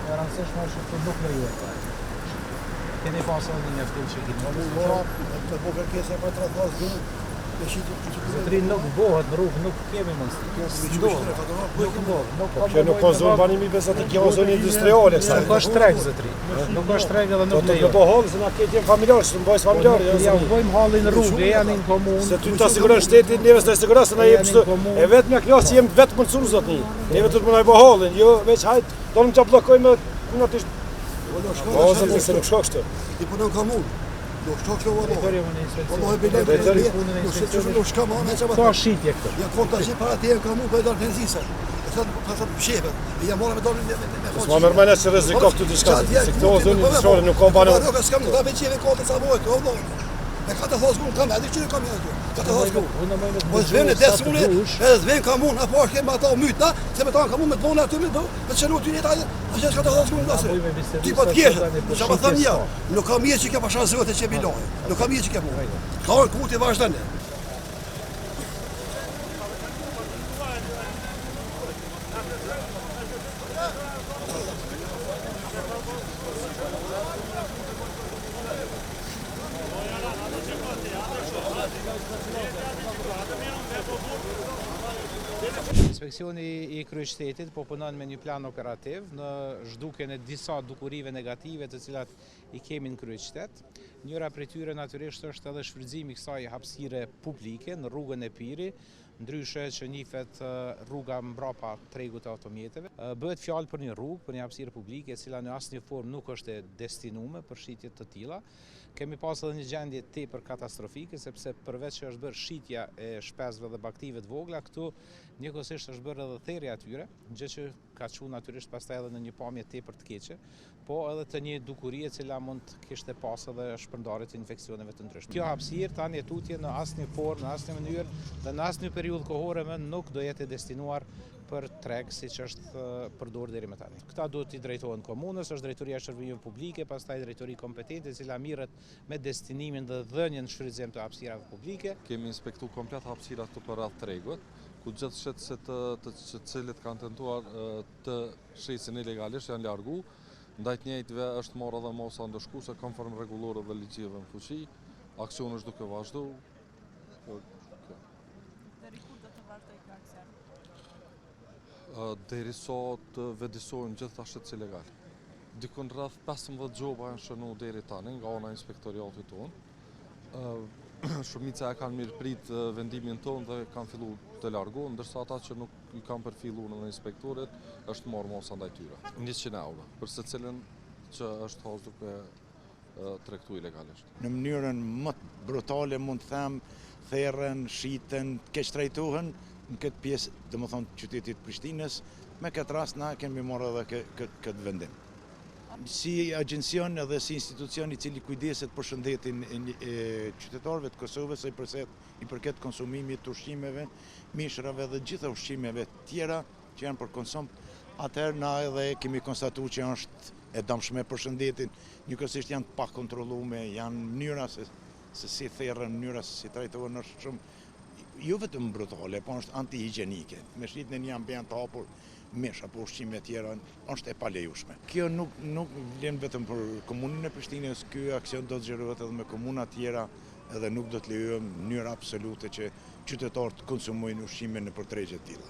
E rëndësishme është që nuk lejohet. Keni pasur një njoftim që keni. Të bëj kërkesa për tradhos Zotëri nuk bëhet në rrugë, nuk kemi mundësi. Nuk ka zonë banimi besat të kjo zonë industriale. Nuk është treg, zotëri. Nuk është treg edhe nuk lejohet. Nuk po hall se na ketë familjar, s'u bëjmë familjar. Ja u bëjmë hallin në rrugë, janë në komunë. Se ty ta siguron shteti, neve s'na siguron se na jep çdo. E vetëm ja klasë jem vetëm mësuar zotni. Neve do të mënoj bëj hallin, jo veç hajt, donim ta bllokojmë natyrisht. Po zonë se nuk shko kështu. Ti punon komunë. Do shkoj këtu valla. Ka shitje këtu. Ja konta tash para te komunë për dorë benzisa. Pasat shefet. Ja mora me dorën me. S'ma normal se rrezikon këtu diçka. Se këto zonë industriale nuk ka banë. Nuk s'kam ta bëjë konta sa vojt, valla. Me ka të thos gun kam, edhe që kam këtu. Ka të thos gun. Po zvene desune, edhe zven komunë apo është me ato mytna, se me ta komunë me dhona aty me do. Me çelu ty neta, asaj ka të thos gun dasë. Ti po të kesh. Çfarë them ja? Nuk kam mirë që ka pasha zotë që biloj. Nuk kam mirë që ka punë. Ka ku ti vazhdon. Inspeksioni i kryeqytetit po punon me një plan operativ në zhdukjen e disa dukurive negative të cilat i kemi në kryeqytet. Njëra prej tyre natyrisht është edhe shfrytëzimi i kësaj hapësire publike në rrugën e Piri, ndryshe që njihet rruga mbrapa tregut të automjeteve. Bëhet fjalë për një rrugë, për një hapësirë publike e cila në asnjë formë nuk është e destinuar për shitje të tilla. Kemi pas edhe një gjendje tepër katastrofike, sepse përveç që është bërë shitja e shpesëve dhe baktive të vogla, këtu njëkohësisht është bërë edhe therrja atyre, gjë që ka çuar natyrisht pastaj edhe në një pamje tepër të keqe, po edhe të një dukuri e cila mund të kishte pas edhe shpërndarje të infeksioneve të ndryshme. Kjo hapësirë tani tutje në asnjë formë, në asnjë mënyrë dhe në asnjë periudhë kohore më nuk do jetë e destinuar për treg siç është përdorur deri më tani. Këta duhet i drejtohen komunës, është drejtoria e shërbimeve publike, pastaj drejtori kompetente e cila mirret me destinimin dhe dhënien në shfrytëzim të hapësirave publike. Kemi inspektuar komplet hapësirat këtu për rreth tregut, ku gjithë shtetësit të cilët kanë tentuar të shesin ilegalisht janë largu. Ndaj të njëjtëve është marrë edhe mosa ndëshkuese konform rregullore dhe ligjeve në fuqi. Aksioni është duke vazhduar. Deri sot të vëdësojmë gjithë ashtet ilegal. Dikun rreth 15 gjoba janë shënuar deri tani nga ana inspektoriatit tonë. Shumica e kanë mirëprit vendimin tonë dhe kanë filluar të largohen, ndërsa ata që nuk i kanë përfilluar në inspektorit është marrë mosa ndaj tyre. 100 euro për secilin që është has duke tregtuar ilegalisht. Në mënyrën më brutale mund të them, therrën, shiten, keq trajtohen në këtë pjesë, domethënë qytetit Prishtinës, me këtë rast na kemi marrë edhe këtë vendim. Si agjencion edhe si institucion i cili kujdeset për shëndetin e qytetarëve të Kosovës i përket konsumimit të ushqimeve, mishrave dhe gjitha ushqimeve tjera që janë për konsum, atëherë na edhe kemi konstatuar që është e dëmshme për shëndetin, njëkohësisht janë të pakontrolluar, janë mënyra se si therrën, mënyra se si trajtohen është shumë jo vetëm brutale, po është antihigjienike. Me shitjen e një ambient të hapur, mish apo ushqime tjera, është e palejueshme. Kjo nuk vlen vetëm për komunën e Prishtinës, ky aksion do të zgjerohet edhe me komuna tjera, edhe nuk do të lejojmë në mënyrë absolute që qytetarët konsumojnë ushqime nëpër tregje të tilla.